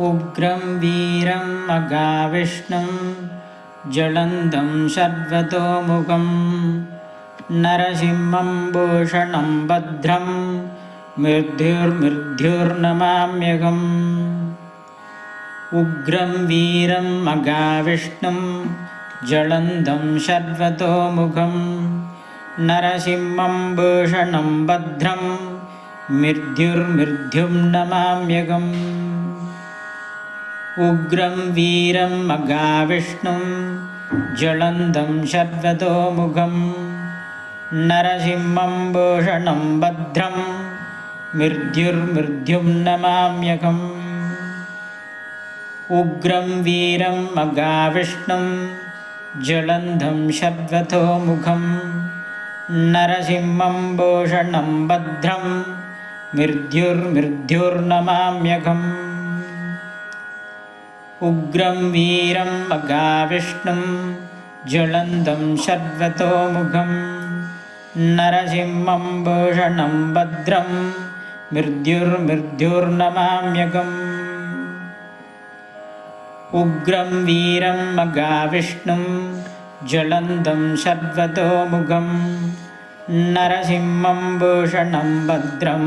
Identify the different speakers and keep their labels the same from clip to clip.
Speaker 1: उग्रं वीरं मघाविष्णुं ज्वलन्तं शर्वतोमुखं नरसिंहं भूषणं भद्रं मृत्युर्नमाम्यहम्। उग्रं वीरं मघाविष्णुं ज्वलन्तं शर्वतोमुखं नरसिंहं भूषणं भद्रं मृत्युं नमाम्यहम्। उग्रं वीरं मघाविष्णुं ज्वलन्तं शर्वतोमुखं नरसिंहं भूषणं भद्रं मृत्युं नमाम्यहम्। उग्रं वीरं मघाविष्णुं ज्वलन्तं शर्वतोमुखं नरसिंहं भूषणं भद्रं मृत्युर्नमाम्यहम्। उग्रं वीरं मघाविष्णुं ज्वलन्तं शर्वतोमुखं नरसिंहं भूषणं भद्रं मृत्युर्नमाम्यहम्। उग्रं वीरं मघाविष्णुं ज्वलन्तं शर्वतोमुखं नरसिंहं भूषणं भद्रं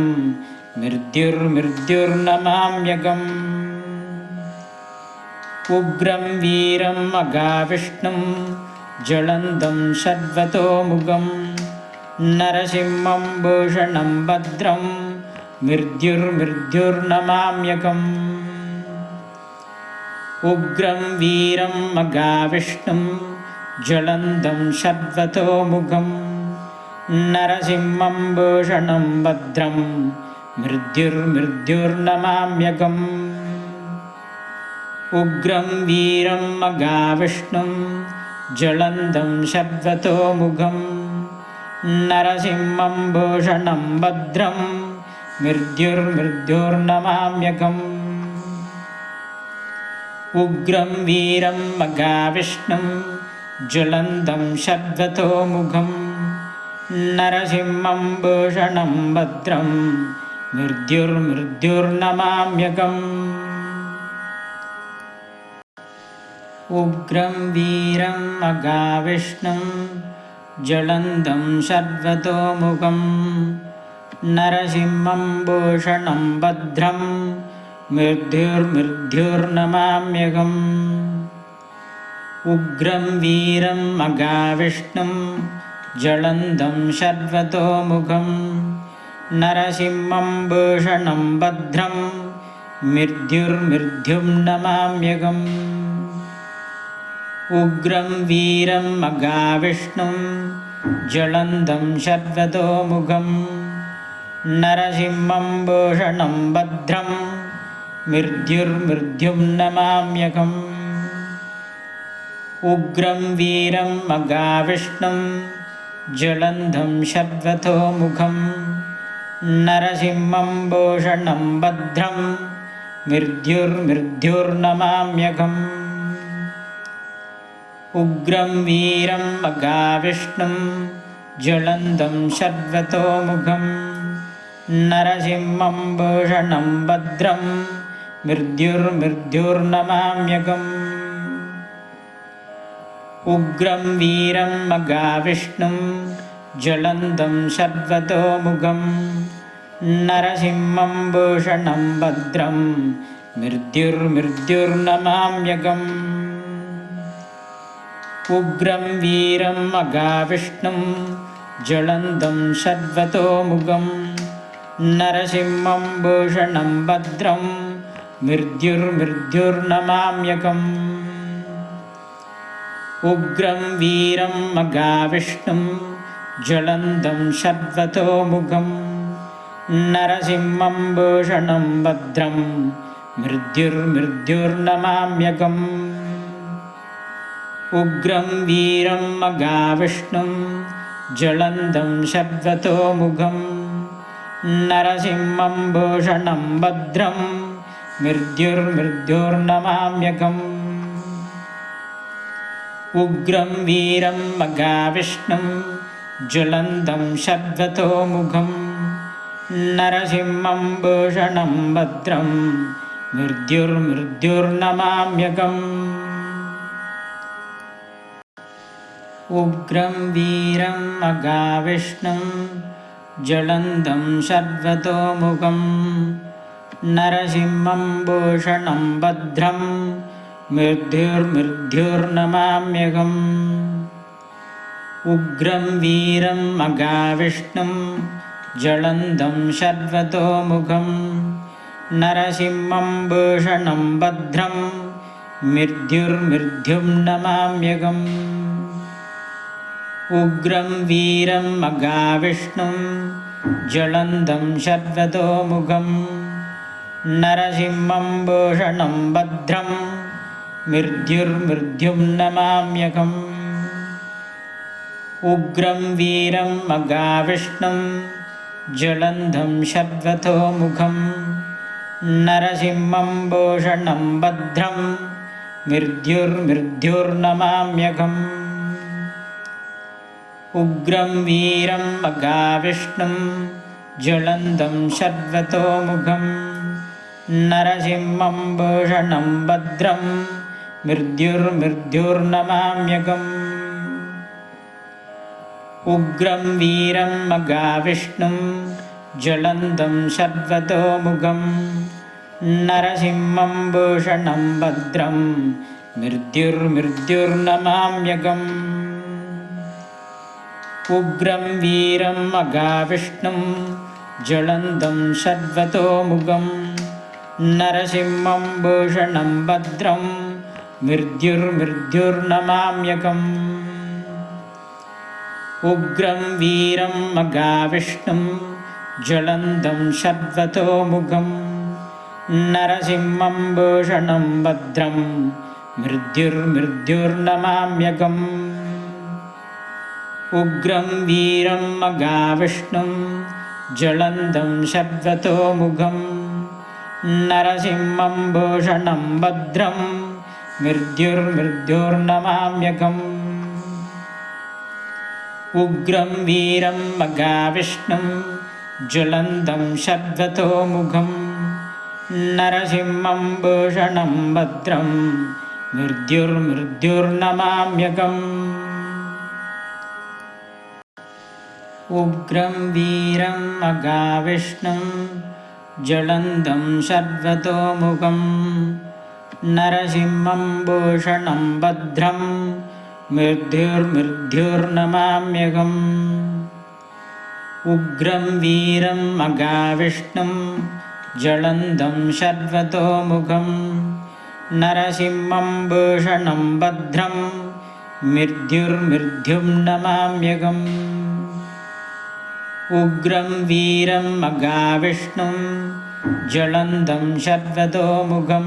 Speaker 1: मृत्युर्नमाम्यहम्। उग्रं वीरं मघाविष्णुं ज्वलन्तं शर्वतोमुखं नरसिंहं भूषणं भद्रं मृत्युर्नमाम्यहम्। उग्रं वीरं मघाविष्णुं ज्वलन्तं शर्वतोमुखं नरसिंहं भूषणं भद्रं मृत्युर्नमाम्यहम्। उग्रं वीरं मघाविष्णुं ज्वलन्तं शर्वतोमुखं नरसिंहं भूषणं भद्रं मृत्युर्नमाम्यहम्। उग्रं वीरं मघाविष्णुं ज्वलन्तं शर्वतोमुखं नरसिंहं भूषणं भद्रं मृत्युर्नमाम्यहम्। उग्रं वीरं मघाविष्णुं ज्वलन्तं शर्वतोमुखं नरसिंहं भूषणं भद्रं मृत्युर्नमाम्यहम्। उग्रं वीरं मघाविष्णुं ज्वलन्तं शर्वतोमुखं नरसिंहं भूषणं भद्रं मृत्युर्नमाम्यहम्। उग्रं वीरं मघाविष्णुं ज्वलन्तं शर्वतोमुखं नरसिंहं भूषणं भद्रं मृत्युर्नमाम्यहम्। उग्रं वीरं मघाविष्णुं ज्वलन्तं शर्वतोमुखं नरसिंहं भूषणं भद्रं मृत्युर्नमाम्यहम्। उग्रं वीरं मघाविष्णुं ज्वलन्तं शर्वतोमुखं नरसिंहं भूषणं भद्रं मृत्युर्नमाम्यहम्। उग्रं वीरं मघाविष्णुं ज्वलन्तं शर्वतोमुखं नरसिंहं भूषणं भद्रं मृत्युर्नमाम्यहम्। उग्रं वीरं मघाविष्णुं ज्वलन्तं शर्वतोमुखं नरसिंहं भूषणं भद्रं मृत्युर्नमाम्यहम्। उग्रं वीरं मघाविष्णुं ज्वलन्तं शर्वतोमुखं नरसिंहं भूषणं भद्रं मृत्युर्नमाम्यहम्। उग्रं वीरं मघाविष्णुं ज्वलन्तं शर्वतोमुखं नरसिंहं भूषणं भद्रं मृत्युर्नमाम्यहम्। उग्रं वीरं मघाविष्णुं ज्वलन्तं शर्वतोमुखं नरसिंहं भूषणं भद्रं मृत्युर्मृत्युर्नमाम्यहम् उग्रं वीरं मघाविष्णुं ज्वलन्तं शर्वतोमुखं नरसिंहं भूषणं भद्रं मृत्युर्मृत्युर्नमाम्यहम् उग्रं वीरं मघाविष्णुं ज्वलन्तं शर्वतोमुखं नरसिंहं भूषणं भद्रं मृत्युर्मृत्युं नमाम्यहम् उग्रं वीरं मघाविष्णुं ज्वलन्तं शर्वतोमुखं नरसिंहं भूषणं भद्रं मृत्युर्मृत्युं नमाम्यहम् उग्रं वीरं मघाविष्णुं ज्वलन्तं शर्वतोमुखं नरसिंहं भूषणं भद्रं मृत्युर्मृत्युर्नमाम्यहम् उग्रं वीरं मघाविष्णुं ज्वलन्तं शर्वतोमुखं नरसिंहं भूषणं भद्रं मृत्युर्मृत्युर्नमाम्यहम् उग्रं वीरं मघाविष्णुं ज्वलन्तं शर्वतोमुखं नरसिंहं भूषणं भद्रं मृत्युर्मृत्युर्नमाम्यहम् उग्रं वीरं मघाविष्णुं ज्वलन्तं शर्वतोमुखं नरसिंहं भूषणं भद्रं मृत्युर्मृत्युर्नमाम्यहम् उग्रं वीरं मघाविष्णुं ज्वलन्तं शर्वतोमुखं नरसिंहं भूषणं भद्रं मृत्युर्मृत्युर्नमाम्यहम् उग्रं वीरं मघाविष्णुं ज्वलन्तं शर्वतोमुखं नरसिंहं भूषणं भद्रं मृत्युर्मृत्युर्नमाम्यहम् उग्रं वीरं मघाविष्णुं ज्वलन्तं शर्वतोमुखं नरसिंहं भूषणं भद्रं मृत्युर्मृत्युर्नमाम्यहम् उग्रं वीरं मघाविष्णुं ज्वलन्तं शर्वतोमुखं नरसिंहं भूषणं भद्रं मृत्युर्मृत्युर्नमाम्यहम् उग्रं वीरं मघाविष्णुं ज्वलन्तं शर्वतोमुखं नरसिंहं भूषणं भद्रं मृत्युर्मृत्युं नमाम्यहम् उग्रं वीरं मघाविष्णुं ज्वलन्तं शर्वतोमुखं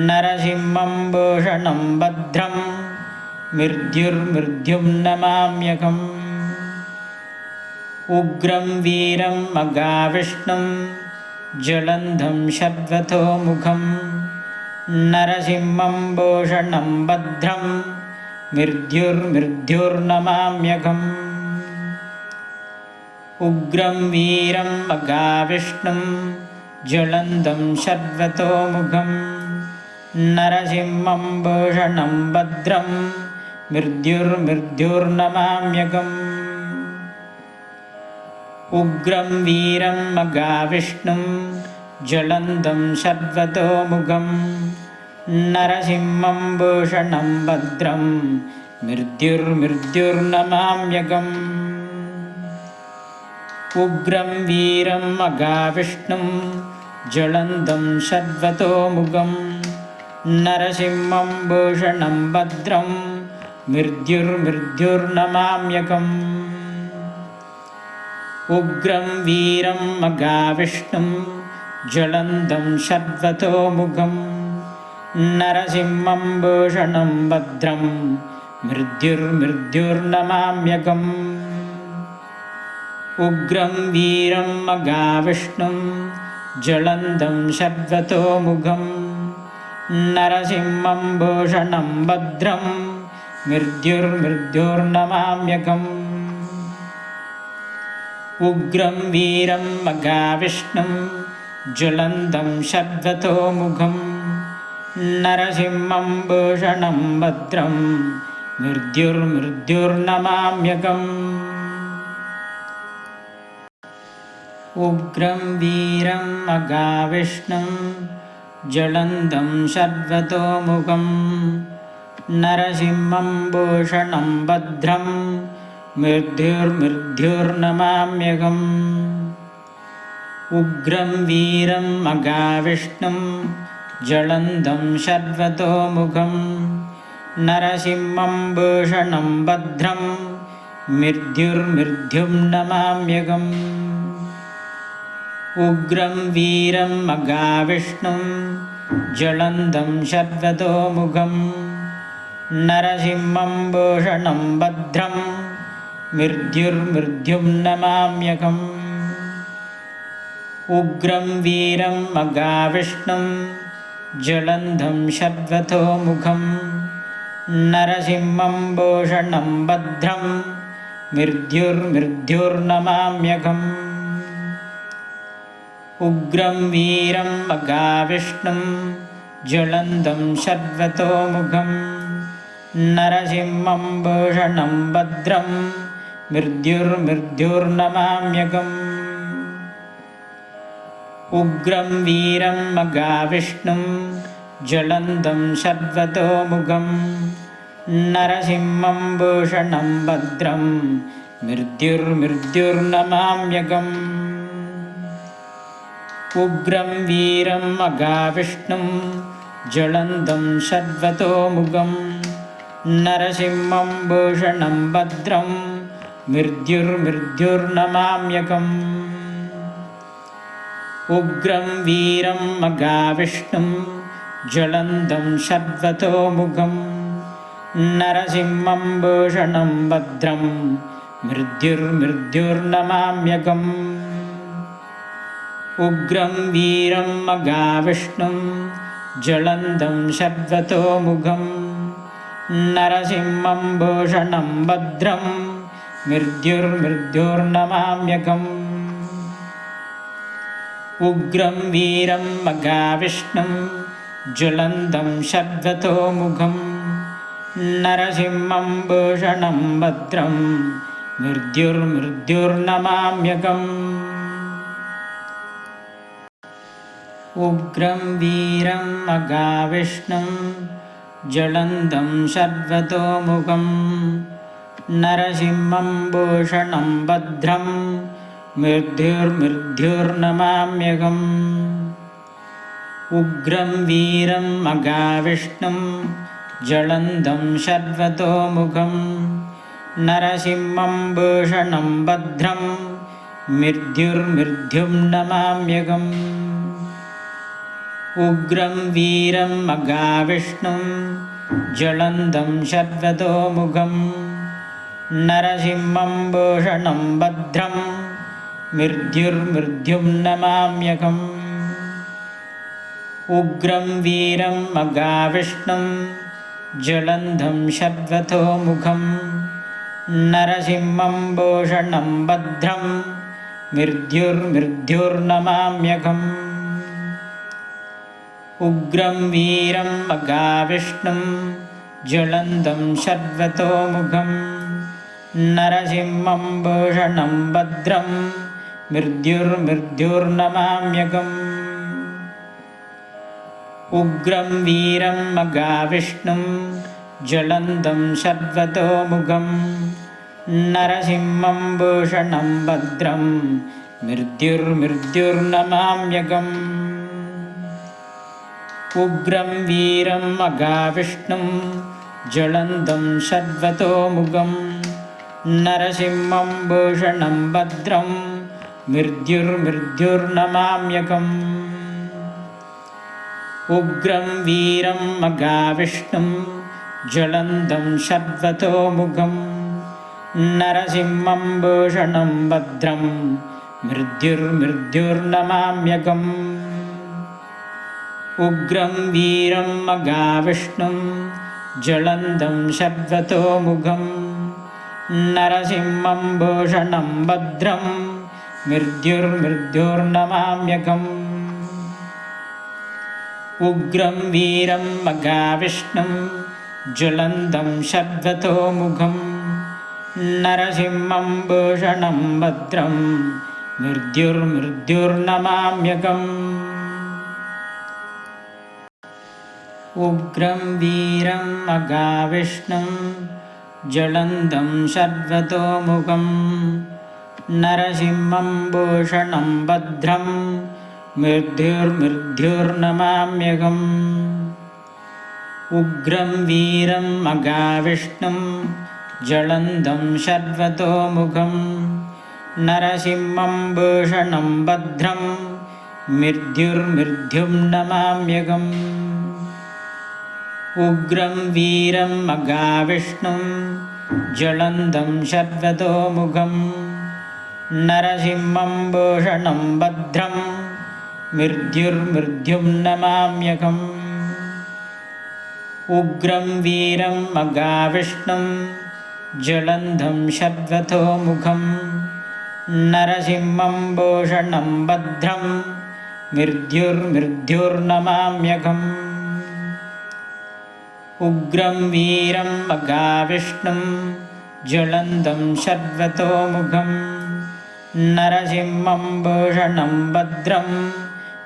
Speaker 1: नरसिंहं भूषणं भद्रं मृत्युर्मृत्युं नमाम्यहम् उग्रं वीरं मघाविष्णुं ज्वलन्तं शर्वतोमुखं नरसिंहं भूषणं भद्रं मृत्युर्मृत्युर्नमाम्यहम् उग्रं वीरं मघाविष्णुं ज्वलन्तं शर्वतोमुखं नरसिंहं भूषणं भद्रं मृत्युर्मृत्युर्नमाम्यहम् उग्रं वीरं मघाविष्णुं ज्वलन्तं शर्वतोमुखं नरसिंहं भूषणं भद्रं मृत्युर्मृत्युर्नमाम्यहम् उग्रं वीरं मघाविष्णुं ज्वलन्तं शर्वतोमुखं नरसिंहं भूषणं भद्रं मृत्युर्मृत्युर्नमाम्यहम् उग्रं वीरं मघाविष्णुं ज्वलन्तं शर्वतोमुखं नरसिंहं भूषणं भद्रं मृत्युर्मृत्युर्नमाम्यहम् उग्रं वीरं मघाविष्णुं ज्वलन्तं शर्वतोमुखं नरसिंहं भूषणं भद्रं मृत्युर्मृत्युर्नमाम्यहम् उग्रं वीरं मघाविष्णुं ज्वलन्तं शर्वतोमुखं नरसिंहं भूषणं भद्रं मृत्युर्नमाम्यहम् उग्रं वीरं मघाविष्णुं ज्वलन्तं शर्वतोमुखं नरसिंहं भूषणं भद्रं मृत्युर्नमाम्यहम् उग्रं वीरं मघाविष्णुं ज्वलन्तं शर्वतोमुखं नरसिंहं भूषणं भद्रं मृत्युर्नमाम्यहम् उग्रं वीरं मघाविष्णुं ज्वलन्तं शर्वतोमुखं नरसिंहं भूषणं भद्रं मृत्युर्नमाम्यहम् उग्रं वीरं मघाविष्णुं ज्वलन्तं शर्वतोमुखं नरसिंहं भूषणं भद्रं मृत्युर्नमाम्यहम् उग्रं वीरं मघाविष्णुं ज्वलन्तं शर्वतोमुखं नरसिंहं भूषणं भद्रं मृत्युर्नमाम्यहम् उग्रं वीरं मघाविष्णुं ज्वलन्तं शर्वतोमुखं नरसिंहं भूषणं भद्रं मृत्युर्नमाम्यहम् उग्रं वीरं मघाविष्णुं ज्वलन्तं शर्वतोमुखं नरसिंहं भूषणं भद्रं मृत्युर्नमाम्यहम् उग्रं वीरं मघाविष्णुं ज्वलन्तं शर्वतोमुखं नरसिंहं भूषणं भद्रं मृत्युर्नमाम्यहम् उग्रं वीरं मघाविष्णुं ज्वलन्तं शर्वतोमुखं नरसिंहं भूषणं भद्रं मृत्युर्नमाम्यहम् उग्रं वीरं मघाविष्णुं ज्वलन्तं शर्वतोमुखं नरसिंहं भूषणं भद्रं मृत्युर्नमाम्यहम् उग्रं वीरं मघाविष्णुं ज्वलन्तं शर्वतोमुखं नरसिंहं भूषणं भद्रं मृत्युर्नमाम्यहम् उग्रं वीरं मघाविष्णुं ज्वलन्तं शर्वतोमुखं नरसिंहं भूषणं भद्रं मृत्युर्नमाम्यहम् उग्रं वीरं मघाविष्णुं ज्वलन्तं शर्वतोमुखं नरसिंहं भूषणं भद्रं मृत्युर्नमाम्यहम् उग्रं वीरं मघाविष्णुं ज्वलन्तं शर्वतोमुखं नरसिंहं भूषणं भद्रं मृत्युर्नमाम्यहम् उग्रं वीरं मघाविष्णुं ज्वलन्तं शर्वतोमुखं नरसिंहं भूषणं भद्रं मृत्युर्नमाम्यहम् उग्रं वीरं मघाविष्णुं ज्वलन्तं शर्वतोमुखं नरसिंहं भूषणं भद्रं मृत्युर्नमाम्यहम् उग्रं वीरं मघाविष्णुं ज्वलन्तं शर्वतोमुखं नरसिंहं भूषणं भद्रं मृत्युर्नमाम्यहम् उग्रं वीरं मघाविष्णुं ज्वलन्तं शर्वतोमुखं नरसिंहं भूषणं भद्रं मृत्युर्नमाम्यहम् उग्रं वीरं मघाविष्णुं ज्वलन्तं शर्वतोमुखं नरसिंहं भूषणं भद्रं मृत्युर्नमाम्यहम् उग्रं वीरं मगाविष्णुं ज्वलन्तं शर्वतोमुखं नरसिंहं भूषणं भद्रं मृत्युर्नमाम्यहम् उग्रं वीरं मगाविष्णुं ज्वलन्तं शर्वतोमुखं नरसिंहं भूषणं भद्रं मृत्युर्नमाम्यहम् उग्रं वीरं मगाविष्णुं ज्वलन्तं शर्वतोमुखं नरसिंहं भूषणं भद्रं मृत्युर्नमाम्यहम् उग्रं वीरं मगाविष्णुं ज्वलन्तं शर्वतोमुखं नरसिंहं भूषणं भद्रं मृत्युर्नमाम्यहम् उग्रं वीरं मगाविष्णुं ज्वलन्तं शर्वतोमुखं नरसिंहं भूषणं भद्रं मृत्युर्नमाम्यहम् उग्रं वीरं मगाविष्णुं ज्वलन्तं शर्वतोमुखं नरसिंहं भूषणं भद्रं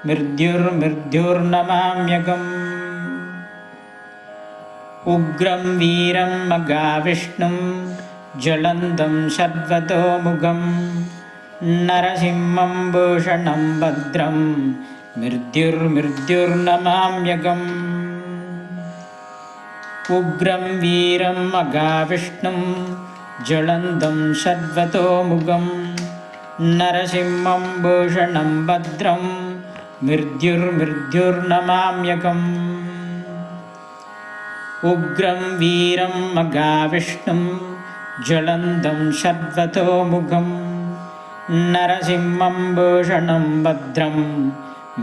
Speaker 1: मृत्युर्नमाम्यहम् उग्रं वीरं मगाविष्णुं ज्वलन्तं शर्वतोमुखं नरसिंहं भूषणं भद्रं मृत्युर्नमाम्यहम् उग्रं वीरं मगाविष्णुं ज्वलन्तं शर्वतोमुखं नरसिंहं भूषणं भद्रं मृत्युर्नमाम्यहम् उग्रं वीरं मगाविष्णुं ज्वलन्तं शर्वतोमुखं नरसिंहं भूषणं भद्रं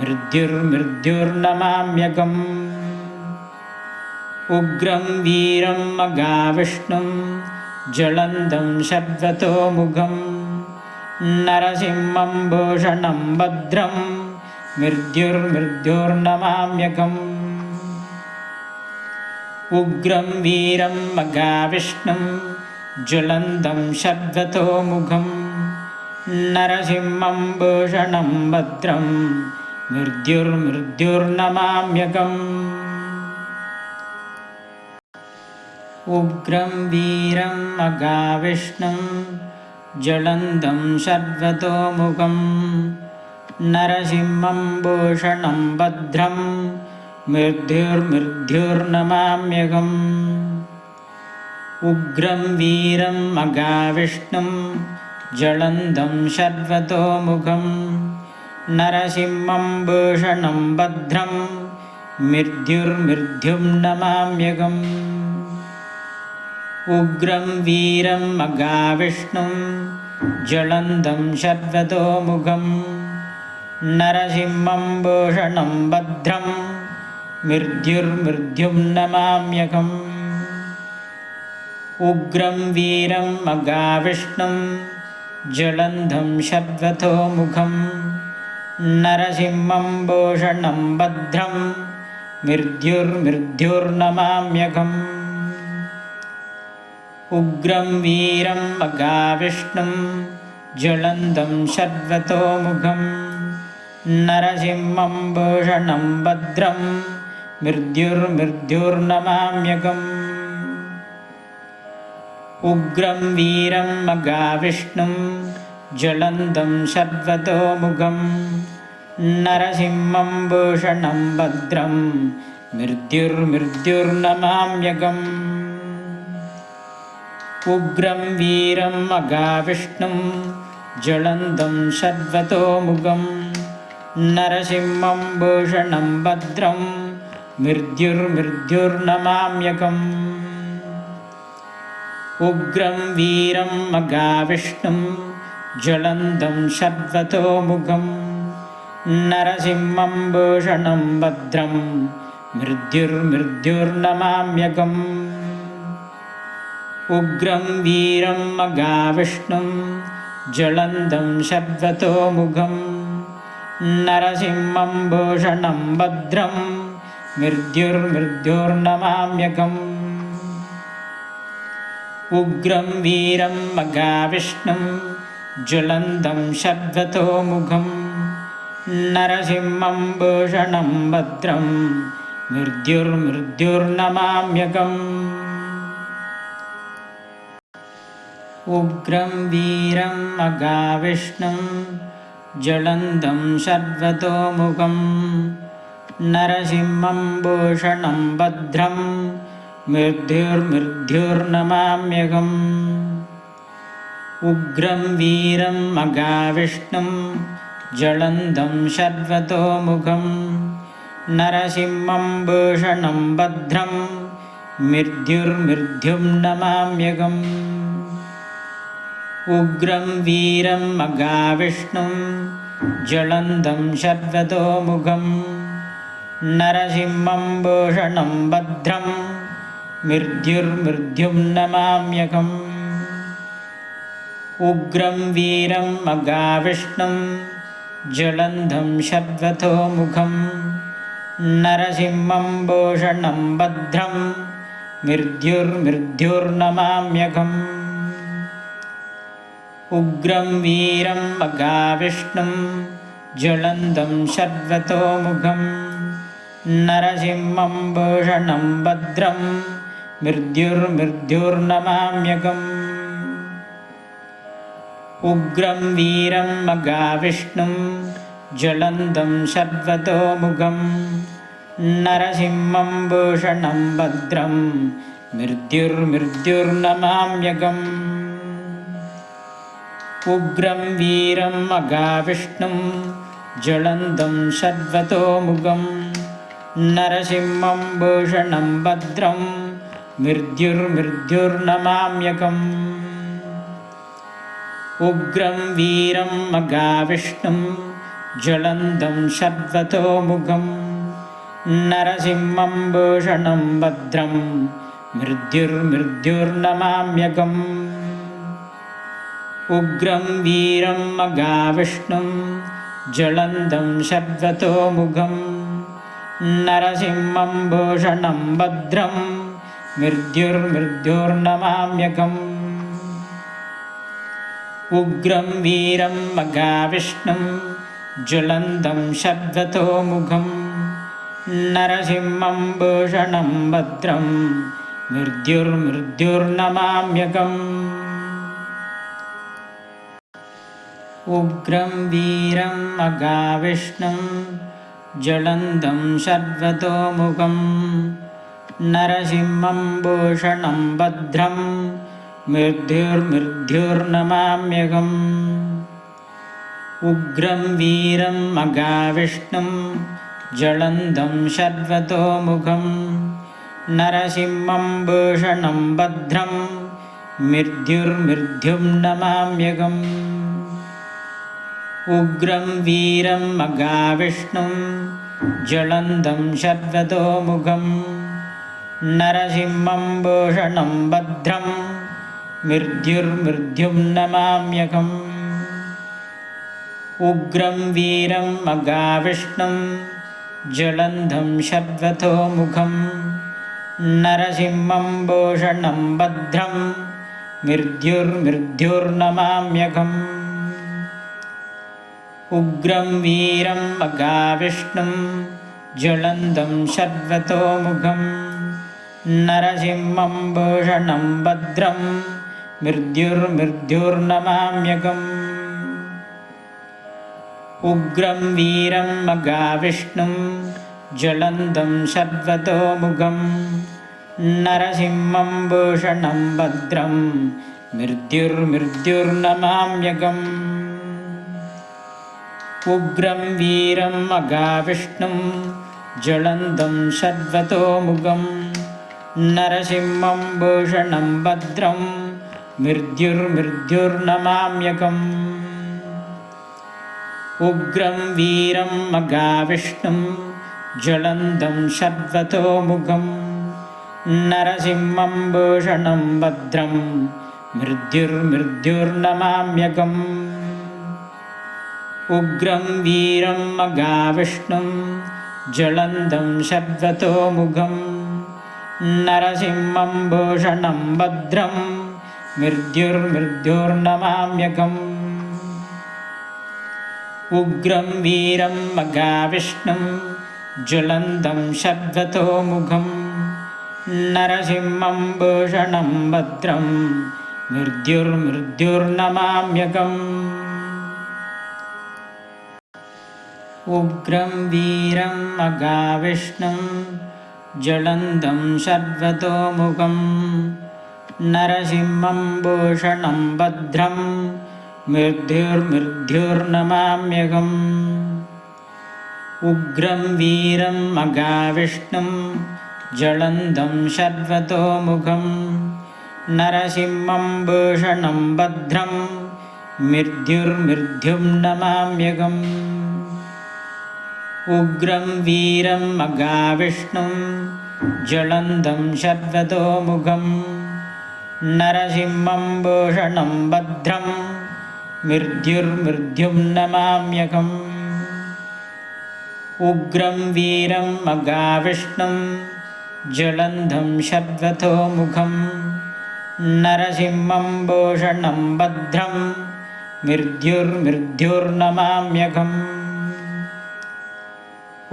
Speaker 1: मृत्युर्नमाम्यहम् उग्रं वीरं मगाविष्णुं ज्वलन्तं शर्वतोमुखं नरसिंहं भूषणं भद्रं मृत्युर्नमाम्यहम् उग्रं वीरं मगाविष्णुं ज्वलन्तं शर्वतोमुखं नरसिंहं भूषणं भद्रं मृत्युर्नमाम्यहम् उग्रं वीरं मगाविष्णुं ज्वलन्तं शर्वतोमुखं नरसिंहं भूषणं भद्रं मृत्युर्नमाम्यहम् उग्रं वीरं मगाविष्णुं ज्वलन्तं शर्वतोमुखं नरसिंहं भूषणं भद्रं मृत्युर्नमाम्यहम् उग्रं वीरं मगाविष्णुं ज्वलन्तं शर्वतोमुखं नरसिंहं भूषणं भद्रं मृत्युर्नमाम्यहम् उग्रं वीरं मगाविष्णुं ज्वलन्तं शर्वतोमुखं नरसिंहं भूषणं भद्रं मृत्युर्नमाम्यहम् उग्रं वीरं मगाविष्णुं ज्वलन्तं शर्वतोमुखं नरसिंहं भूषणं भद्रं मृत्युर्नमाम्यहम् उग्रं वीरं मगाविष्णुं ज्वलन्तं शर्वतोमुखं नरसिंहं भूषणं भद्रं मृत्युर्नमाम्यहम् उग्रं वीरं मगाविष्णुं ज्वलन्तं शर्वतोमुखं नरसिंहं भूषणं भद्रं मृत्युर्नमाम्यहम् उग्रं वीरं मगाविष्णुं ज्वलन्तं शर्वतोमुखं नरसिंहं भूषणं भद्रं मृत्युर्नमाम्यहम् उग्रं वीरं मगाविष्णुं ज्वलन्तं शर्वतोमुखं नरसिंहं भूषणं भद्रं मृत्युर्मृत्युर्नमाम्यहम् उग्रं वीरं मघाविष्णुं ज्वलन्तं शर्वतोमुखं नरसिंहं भूषणं भद्रं मृत्युर्मृत्युर्नमाम्यहम् उग्रं वीरं मघाविष्णुं ज्वलन्तं शर्वतोमुखं नरसिंहं भूषणं भद्रं मृत्युर्मृत्युर्नमाम्यहम् उग्रं वीरं मघाविष्णुं ज्वलन्तं शर्वतोमुखं नरसिंहं भूषणं भद्रं मृत्युर्मृत्युं नमाम्यहम् उग्रं वीरं मघाविष्णुं ज्वलन्तं शर्वतोमुखं नरसिंहं भूषणं भद्रं मृत्युर्मृत्युं नमाम्यहम् उग्रं वीरं मघाविष्णुं ज्वलन्तं शर्वतोमुखं नरसिंहं भूषणं भद्रं मृत्युर्मृत्युर्नमाम्यहम् उग्रं वीरं मघाविष्णुं ज्वलन्तं शर्वतोमुखं नरसिंहं भूषणं भद्रं मृत्युर्मृत्युर्नमाम्यहम् उग्रं वीरं मघाविष्णुं ज्वलन्तं शर्वतोमुखं नरसिंहं भूषणं भद्रं मृत्युर्मृत्युर्नमाम्यहम् उग्रं वीरं मघाविष्णुं ज्वलन्तं शर्वतोमुखं नरसिंहं भूषणं भद्रं मृत्युर्मृत्युर्नमाम्यहम् उग्रं वीरं मघाविष्णुं ज्वलन्तं शर्वतोमुखं नरसिंहं भूषणं भद्रं मृत्युर्मृत्युर्नमाम्यहम् उग्रं वीरं मघाविष्णुं ज्वलन्तं शर्वतोमुखं नरसिंहं भूषणं भद्रं मृत्युर्मृत्युर्नमाम्यहम् उग्रं वीरं मघाविष्णुं ज्वलन्तं शर्वतोमुखं नरसिंहं भूषणं भद्रं मृत्युर्मृत्युर्नमाम्यहम् उग्रं वीरं मघाविष्णुं ज्वलन्तं शर्वतोमुखं नरसिंहं भूषणं भद्रं मृत्युर्मृत्युर्नमाम्यहम् उग्रं वीरं मघाविष्णुं ज्वलन्तं शर्वतोमुखं नरसिंहं भूषणं भद्रं मृत्युर्मृत्युं नमाम्यहम् उग्रं वीरं मघाविष्णुं ज्वलन्तं शर्वतोमुखं नरसिंहं भूषणं भद्रं मृत्युर्मृत्युं नमाम्यहम् उग्रं वीरं मघाविष्णुं ज्वलन्तं शर्वतोमुखं नरसिंहं भूषणं भद्रं मृत्युर्मृत्युर्नमाम्यहम् उग्रं वीरं मघाविष्णुं ज्वलन्तं शर्वतोमुखं नरसिंहं भूषणं भद्रं मृत्युर्मृत्युर्नमाम्यहम् उग्रं वीरं मघाविष्णुं ज्वलन्तं शर्वतोमुखं नरसिंहं भूषणं भद्रं मृत्युर्मृत्युर्नमाम्यहम् उग्रं वीरं मघाविष्णुं ज्वलन्तं शर्वतोमुखं नरसिंहं भूषणं भद्रं मृत्युर्मृत्युर्नमाम्यहम् उग्रं वीरं मघाविष्णुं ज्वलन्तं शर्वतोमुखं नरसिंहं भूषणं भद्रं मृत्युर्मृत्युर्नमाम्यहम् उग्रं वीरं मघाविष्णुं ज्वलन्तं शर्वतोमुखं नरसिंहं भूषणं भद्रं मृत्युर्मृत्युर्नमाम्यहम् उग्रं वीरं महाविष्णुं ज्वलन्तं शर्वतोमुखं नरसिंहं भूषणं भद्रं मृत्युर्मृत्युर्नमाम्यहम् उग्रं वीरं महाविष्णुं ज्वलन्तं शर्वतोमुखं नरसिंहं भूषणं भद्रं मृत्युर्मृत्युर्नमाम्यहम् उग्रं वीरं महाविष्णुं ज्वलन्तं शर्वतोमुखं नरसिंहं भूषणं भद्रं मृत्युर्मृत्युं नमाम्यहम् उग्रं वीरं महाविष्णुं ज्वलन्तं शर्वतोमुखं नरसिंहं भूषणं भद्रं मृत्युर्मृत्युं नमाम्यहम् उग्रं वीरं महाविष्णुं ज्वलन्तं शर्वतोमुखं नरसिंहं भूषणं भद्रं मृत्युर्मृत्युर्नमाम्यहम्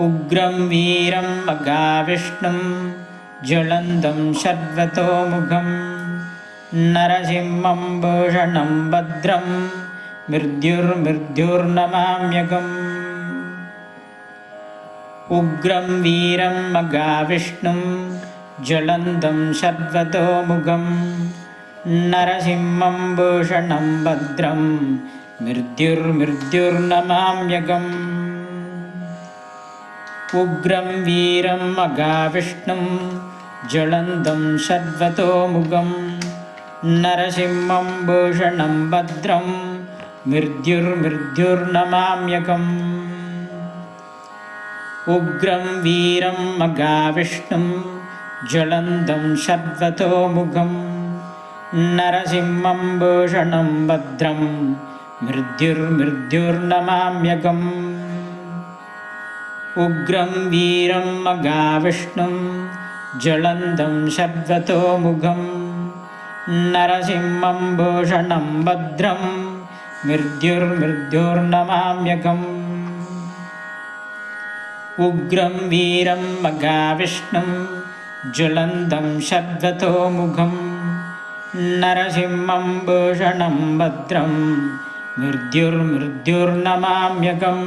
Speaker 1: उग्रं वीरं महाविष्णुं ज्वलन्तं शर्वतोमुखं नरसिंहं भूषणं भद्रं मृत्युर्मृत्युर्नमाम्यहम् उग्रं वीरं महाविष्णुं ज्वलन्तं शर्वतोमुखं नरसिंहं भूषणं भद्रं मृत्युर्मृत्युर्नमाम्यहम् उग्रं वीरं महाविष्णुं ज्वलन्तं शर्वतोमुखं नरसिंहं भूषणं भद्रं मृत्युर्मृत्युर्नमाम्यहम् उग्रं वीरं महाविष्णुं ज्वलन्तं शर्वतोमुखं नरसिंहं भूषणं भद्रं मृत्युर्मृत्युर्नमाम्यहम् उग्रं वीरं महाविष्णुं ज्वलन्तं शर्वतोमुखं नरसिंहं भूषणं भद्रं मृत्युर्मृत्युर्नमाम्यहम् उग्रं वीरं महाविष्णुं ज्वलन्तं शर्वतोमुखं नरसिंहं भूषणं भद्रं मृत्युर्मृत्युर्नमाम्यहम्